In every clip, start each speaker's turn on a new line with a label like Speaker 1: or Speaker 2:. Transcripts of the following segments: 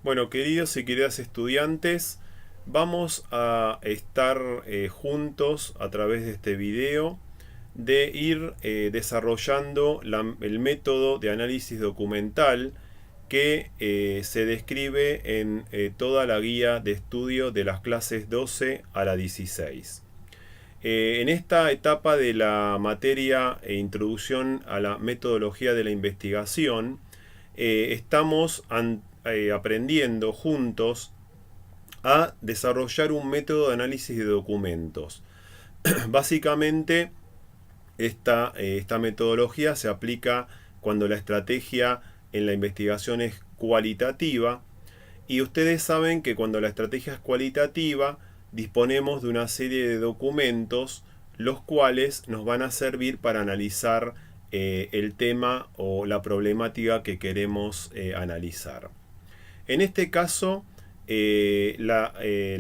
Speaker 1: Bueno, queridos y queridas estudiantes, vamos a estar juntos a través de este video de ir desarrollando el método de análisis documental que se describe en toda la guía de estudio de las clases 12 a la 16. En esta etapa de la materia Introducción a la metodología de la investigación, estamos aprendiendo juntos a desarrollar un método de análisis de documentos. Básicamente, esta metodología se aplica cuando la estrategia en la investigación es cualitativa, y ustedes saben que cuando la estrategia es cualitativa disponemos de una serie de documentos los cuales nos van a servir para analizar el tema o la problemática que queremos analizar. En este caso, la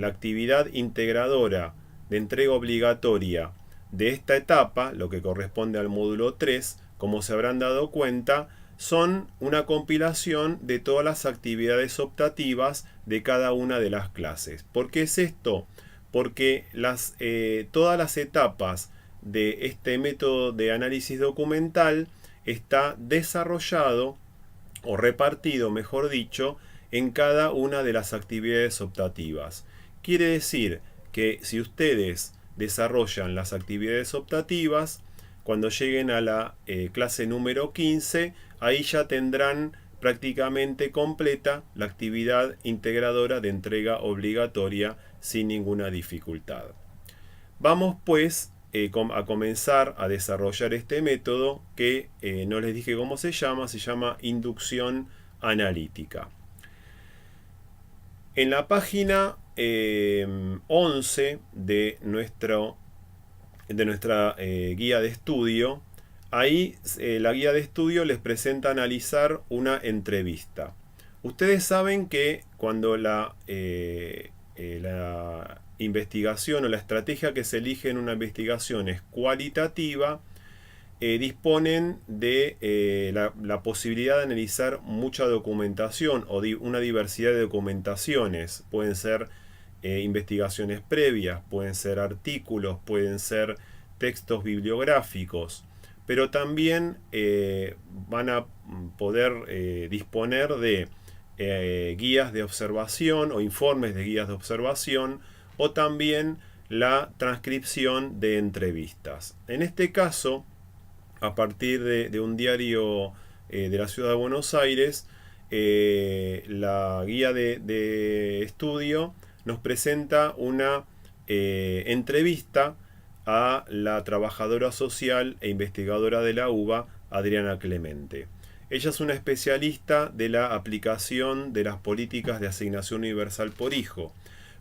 Speaker 1: actividad integradora de entrega obligatoria de esta etapa, lo que corresponde al módulo 3, como se habrán dado cuenta, son una compilación de todas las actividades optativas de cada una de las clases. ¿Por qué es esto? Porque todas las etapas de este método de análisis documental está desarrollado o repartido, mejor dicho, en cada una de las actividades optativas. Quiere decir que si ustedes desarrollan las actividades optativas, cuando lleguen a la clase número 15, ahí ya tendrán prácticamente completa la actividad integradora de entrega obligatoria sin ninguna dificultad. Vamos pues a comenzar a desarrollar este método que no les dije cómo se llama inducción analítica. En la página 11 de nuestra guía de estudio, ahí la guía de estudio les presenta analizar una entrevista. Ustedes saben que cuando la investigación o la estrategia que se elige en una investigación es cualitativa, disponen de la posibilidad de analizar mucha documentación o una diversidad de documentaciones. Pueden ser investigaciones previas, pueden ser artículos, pueden ser textos bibliográficos, pero también van a poder disponer de guías de observación o informes de guías de observación, o también la transcripción de entrevistas. En este caso, a partir de un diario de la ciudad de Buenos Aires, la guía de estudio nos presenta una entrevista a la trabajadora social e investigadora de la UBA, Adriana Clemente. Ella es una especialista de la aplicación de las políticas de asignación universal por hijo.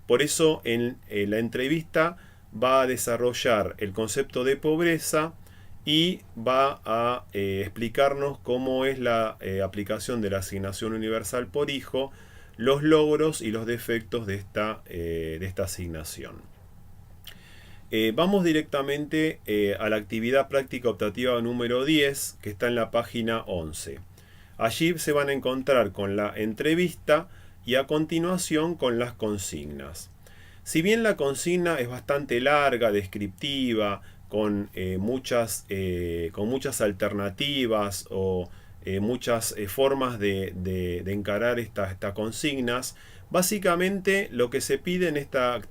Speaker 1: Por eso en la entrevista va a desarrollar el concepto de pobreza y va a explicarnos cómo es la aplicación de la asignación universal por hijo, los logros y los defectos de esta asignación. Vamos directamente a la actividad práctica optativa número 10, que está en la página 11. Allí se van a encontrar con la entrevista y a continuación con las consignas. Si bien la consigna es bastante larga, descriptiva, con muchas alternativas o muchas formas de encarar estas consignas, básicamente lo que se pide en esta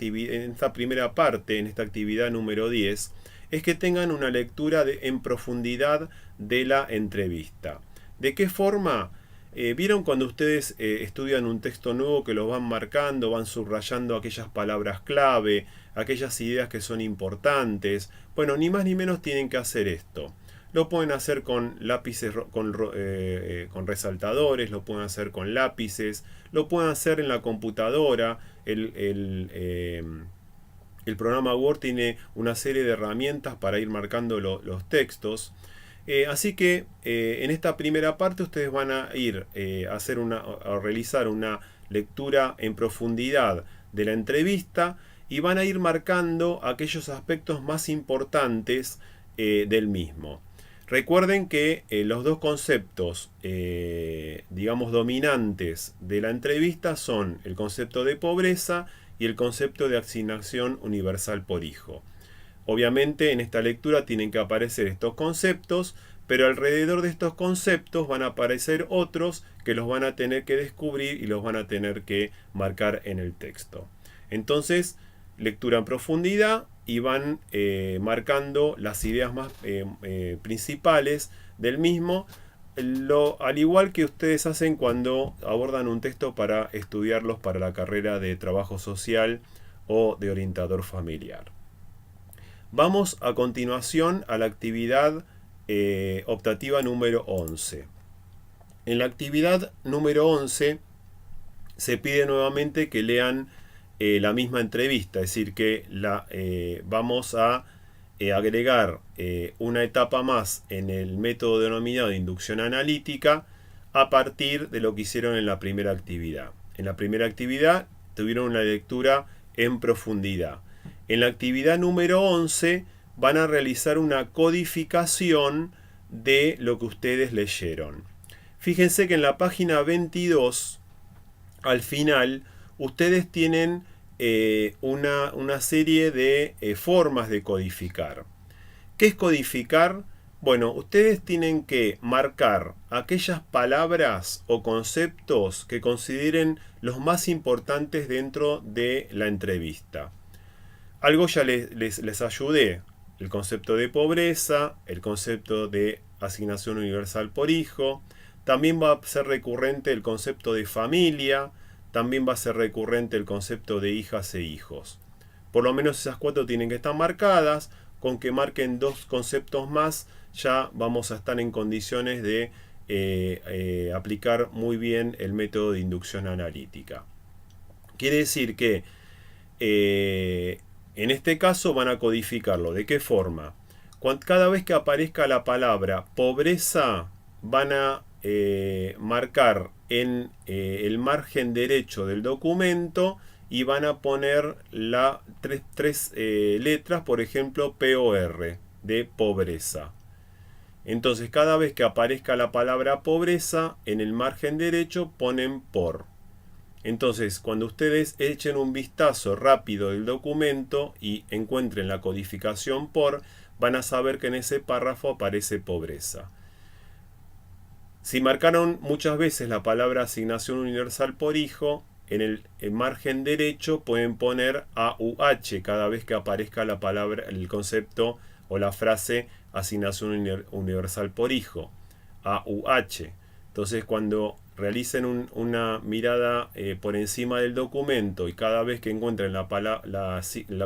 Speaker 1: primera parte, en esta actividad número 10, es que tengan una lectura en profundidad de la entrevista. ¿De qué forma? ¿Vieron cuando ustedes estudian un texto nuevo que lo van marcando, van subrayando aquellas palabras clave, aquellas ideas que son importantes? Bueno, ni más ni menos tienen que hacer esto. Lo pueden hacer con lápices, con resaltadores, lo pueden hacer con lápices, lo pueden hacer en la computadora. El programa Word tiene una serie de herramientas para ir marcando los textos. Así que en esta primera parte ustedes van a ir a realizar una lectura en profundidad de la entrevista y van a ir marcando aquellos aspectos más importantes del mismo. Recuerden que los dos conceptos, digamos, dominantes de la entrevista son el concepto de pobreza y el concepto de asignación universal por hijo. Obviamente en esta lectura tienen que aparecer estos conceptos, pero alrededor de estos conceptos van a aparecer otros que los van a tener que descubrir y los van a tener que marcar en el texto. Entonces, lectura en profundidad y van marcando las ideas más principales del mismo, al igual que ustedes hacen cuando abordan un texto para estudiarlos para la carrera de trabajo social o de orientador familiar. Vamos a continuación a la actividad optativa número 11. En la actividad número 11 se pide nuevamente que lean la misma entrevista, es decir, que vamos a agregar una etapa más en el método denominado inducción analítica a partir de lo que hicieron en la primera actividad. En la primera actividad tuvieron una lectura en profundidad. En la actividad número 11 van a realizar una codificación de lo que ustedes leyeron. Fíjense que en la página 22, al final, ustedes tienen una serie de formas de codificar. ¿Qué es codificar? Bueno, ustedes tienen que marcar aquellas palabras o conceptos que consideren los más importantes dentro de la entrevista. Algo ya les ayudé. El concepto de pobreza, el concepto de asignación universal por hijo. También va a ser recurrente el concepto de familia. También va a ser recurrente el concepto de hijas e hijos. Por lo menos esas 4 tienen que estar marcadas. Con que marquen 2 conceptos más, ya vamos a estar en condiciones de aplicar muy bien el método de inducción analítica. Quiere decir que en este caso van a codificarlo. ¿De qué forma? Cada vez que aparezca la palabra pobreza, van a marcar en el margen derecho del documento y van a poner tres letras, por ejemplo, POR, de pobreza. Entonces, cada vez que aparezca la palabra pobreza, en el margen derecho ponen por. Entonces, cuando ustedes echen un vistazo rápido del documento y encuentren la codificación por, van a saber que en ese párrafo aparece pobreza. Si marcaron muchas veces la palabra asignación universal por hijo, en el margen derecho pueden poner AUH cada vez que aparezca la palabra, el concepto o la frase asignación universal por hijo. AUH. Entonces, cuando realicen una mirada por encima del documento y cada vez que encuentren la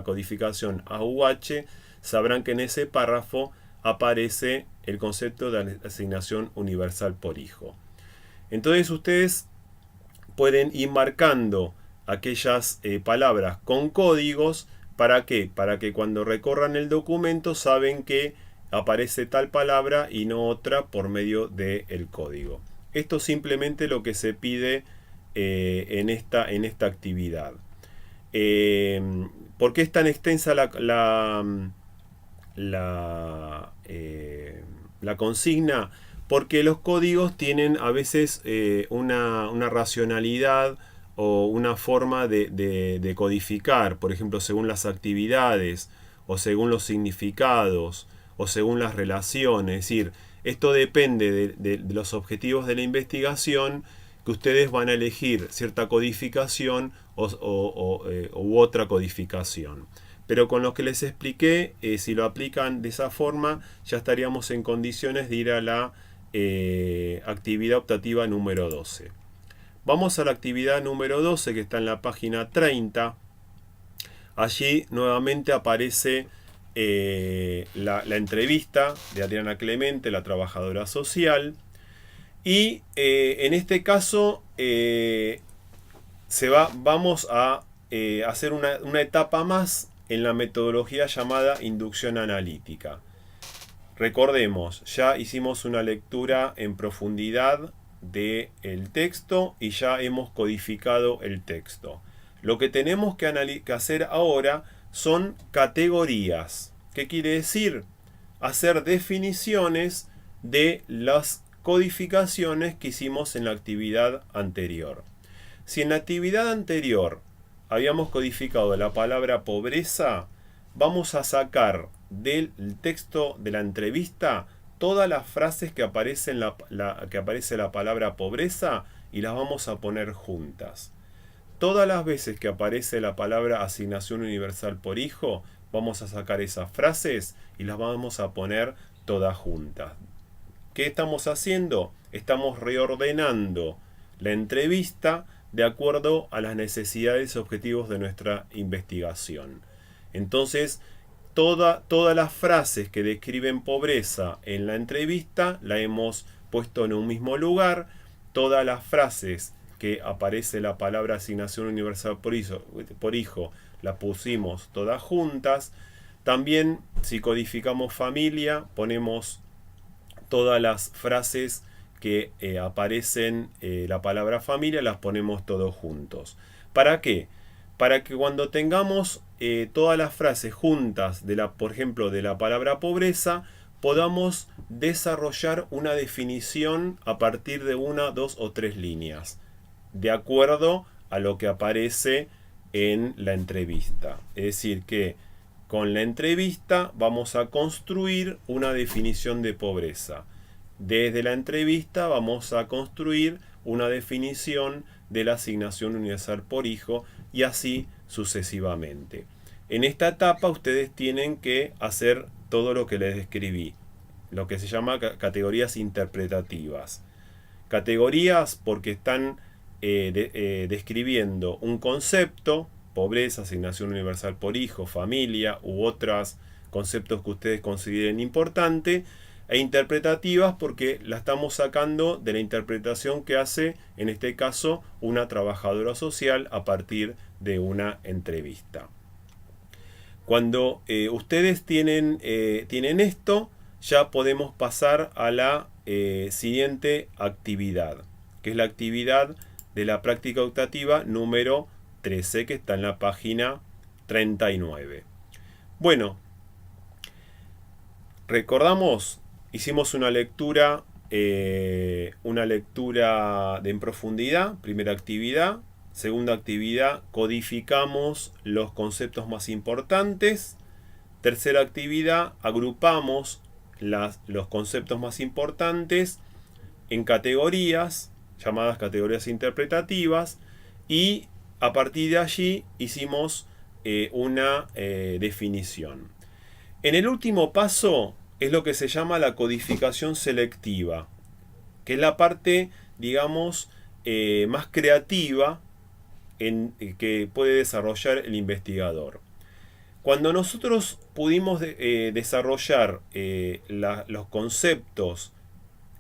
Speaker 1: codificación AUH, sabrán que en ese párrafo aparece el concepto de asignación universal por hijo. Entonces ustedes pueden ir marcando aquellas palabras con códigos. ¿Para qué? Para que cuando recorran el documento saben que aparece tal palabra y no otra por medio del código. Esto es simplemente lo que se pide en esta actividad. ¿Por qué es tan extensa la consigna? Porque los códigos tienen a veces una racionalidad o una forma de codificar, por ejemplo, según las actividades o según los significados o según las relaciones. Es decir, esto depende de los objetivos de la investigación, que ustedes van a elegir cierta codificación u otra codificación. Pero con lo que les expliqué, si lo aplican de esa forma, ya estaríamos en condiciones de ir a la actividad optativa número 12. Vamos a la actividad número 12, que está en la página 30. Allí nuevamente aparece la entrevista de Adriana Clemente, la trabajadora social. Y en este caso vamos a hacer una etapa más en la metodología llamada inducción analítica. Recordemos, ya hicimos una lectura en profundidad del texto y ya hemos codificado el texto. Lo que tenemos que hacer ahora son categorías. ¿Qué quiere decir? Hacer definiciones de las codificaciones que hicimos en la actividad anterior. Si en la actividad anterior habíamos codificado la palabra pobreza, vamos a sacar del texto de la entrevista todas las frases que aparece la palabra pobreza y las vamos a poner juntas. Todas las veces que aparece la palabra asignación universal por hijo, vamos a sacar esas frases y las vamos a poner todas juntas. ¿Qué estamos haciendo? Estamos reordenando la entrevista de acuerdo a las necesidades y objetivos de nuestra investigación. Entonces, todas las frases que describen pobreza en la entrevista la hemos puesto en un mismo lugar. Todas las frases que aparece la palabra asignación universal por hijo la pusimos todas juntas. También, si codificamos familia, ponemos todas las frases que aparecen la palabra familia, las ponemos todos juntos. ¿Para qué? Para que cuando tengamos todas las frases juntas, por ejemplo, de la palabra pobreza, podamos desarrollar una definición a partir de 1, 2 o 3 líneas, de acuerdo a lo que aparece en la entrevista. Es decir, que con la entrevista vamos a construir una definición de pobreza. Desde la entrevista vamos a construir una definición de la asignación universal por hijo y así sucesivamente. En esta etapa ustedes tienen que hacer todo lo que les describí, lo que se llama categorías interpretativas. Categorías porque están describiendo un concepto, pobreza, asignación universal por hijo, familia u otros conceptos que ustedes consideren importante, e interpretativas porque la estamos sacando de la interpretación que hace, en este caso, una trabajadora social a partir de una entrevista. Cuando ustedes tienen esto, ya podemos pasar a la siguiente actividad, que es la actividad de la práctica optativa número 13, que está en la página 39. Bueno, recordamos, hicimos una lectura en profundidad, primera actividad. Segunda actividad, codificamos los conceptos más importantes. Tercera actividad, agrupamos los conceptos más importantes en categorías, llamadas categorías interpretativas, y a partir de allí hicimos una definición. En el último paso es lo que se llama la codificación selectiva, que es la parte, digamos, más creativa que puede desarrollar el investigador. Cuando nosotros pudimos desarrollar los conceptos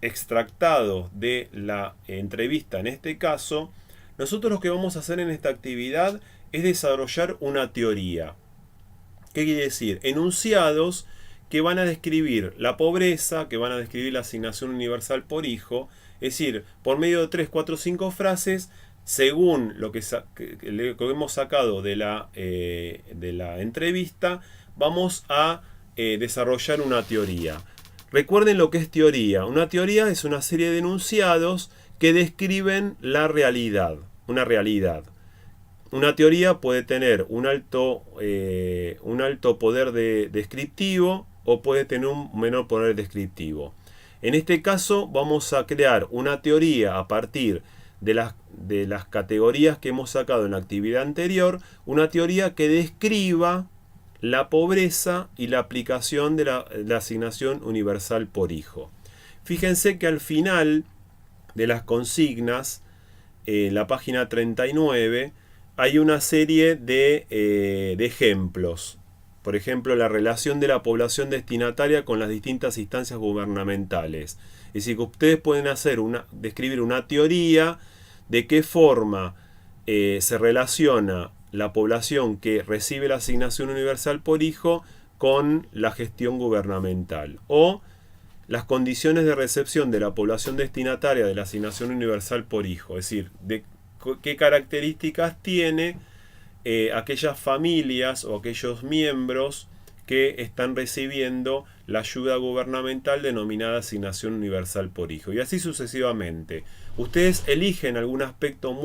Speaker 1: extractados de la entrevista, en este caso, nosotros lo que vamos a hacer en esta actividad es desarrollar una teoría. ¿Qué quiere decir? Enunciados que van a describir la pobreza, que van a describir la asignación universal por hijo, es decir, por medio de 3, 4, 5 frases, según lo que hemos sacado de la entrevista, vamos a desarrollar una teoría. Recuerden lo que es teoría. Una teoría es una serie de enunciados que describen la realidad, una realidad. Una teoría puede tener un alto poder descriptivo o puede tener un menor poder descriptivo. En este caso vamos a crear una teoría a partir de las categorías que hemos sacado en la actividad anterior, una teoría que describa la pobreza y la aplicación de la asignación universal por hijo. Fíjense que al final de las consignas, en la página 39, hay una serie de ejemplos. Por ejemplo, la relación de la población destinataria con las distintas instancias gubernamentales. Es decir, que ustedes pueden describir una teoría de qué forma se relaciona la población que recibe la asignación universal por hijo con la gestión gubernamental. O las condiciones de recepción de la población destinataria de la asignación universal por hijo. Es decir, de qué características tiene aquellas familias o aquellos miembros que están recibiendo la ayuda gubernamental denominada Asignación Universal por Hijo. Y así sucesivamente. Ustedes eligen algún aspecto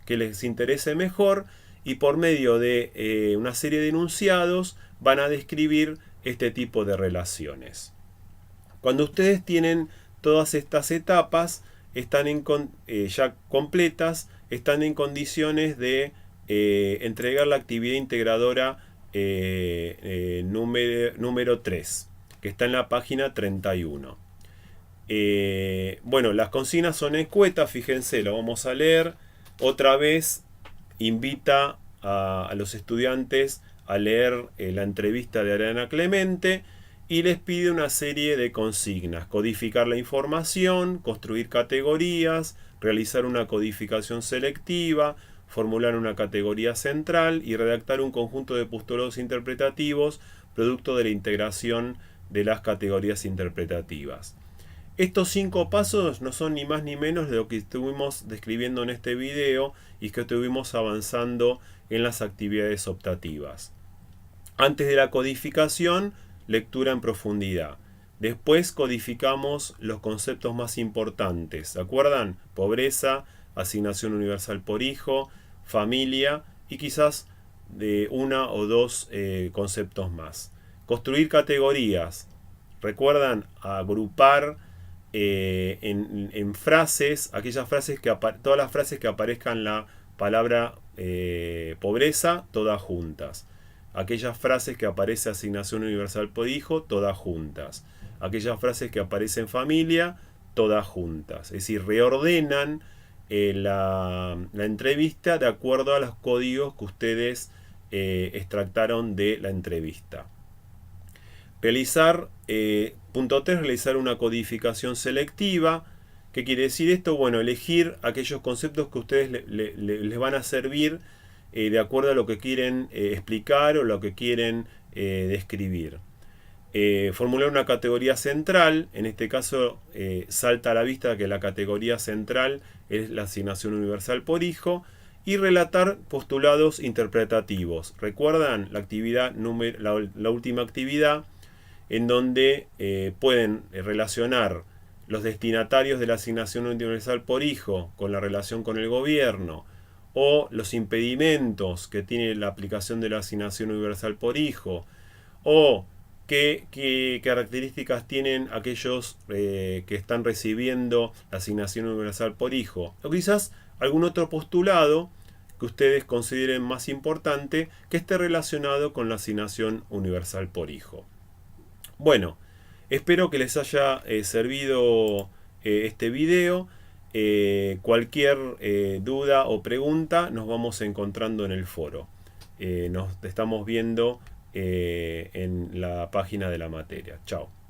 Speaker 1: que les interese mejor y por medio de una serie de enunciados van a describir este tipo de relaciones. Cuando ustedes tienen todas estas etapas, están ya completas, están en condiciones de entregar la actividad integradora número 3, que está en la página 31. Bueno, las consignas son escuetas, fíjense, lo vamos a leer. Otra vez invita a los estudiantes a leer la entrevista de Ariana Clemente y les pide una serie de consignas: codificar la información, construir categorías, realizar una codificación selectiva, formular una categoría central y redactar un conjunto de postulados interpretativos producto de la integración de las categorías interpretativas. Estos 5 pasos no son ni más ni menos de lo que estuvimos describiendo en este video y que estuvimos avanzando en las actividades optativas. Antes de la codificación, lectura en profundidad. Después codificamos los conceptos más importantes. ¿Se acuerdan? Pobreza, asignación universal por hijo, familia y quizás de 1 o 2 conceptos más. Construir categorías. ¿Recuerdan? Agrupar en frases, todas las frases que aparezcan la palabra pobreza, todas juntas. Aquellas frases que aparece asignación universal por hijo, todas juntas. Aquellas frases que aparecen familia, todas juntas. Es decir, reordenan la entrevista de acuerdo a los códigos que ustedes extractaron de la entrevista. Punto 3, realizar una codificación selectiva. ¿Qué quiere decir esto? Bueno, elegir aquellos conceptos que a ustedes les van a servir de acuerdo a lo que quieren explicar o lo que quieren describir. Formular una categoría central. En este caso salta a la vista que la categoría central es la asignación universal por hijo. Y relatar postulados interpretativos. ¿Recuerdan la última actividad en donde pueden relacionar los destinatarios de la asignación universal por hijo con la relación con el gobierno, o los impedimentos que tiene la aplicación de la asignación universal por hijo, o qué características tienen aquellos que están recibiendo la asignación universal por hijo, o quizás algún otro postulado que ustedes consideren más importante que esté relacionado con la asignación universal por hijo. Bueno, espero que les haya servido este video. Cualquier duda o pregunta nos vamos encontrando en el foro. Nos estamos viendo en la página de la materia. Chao.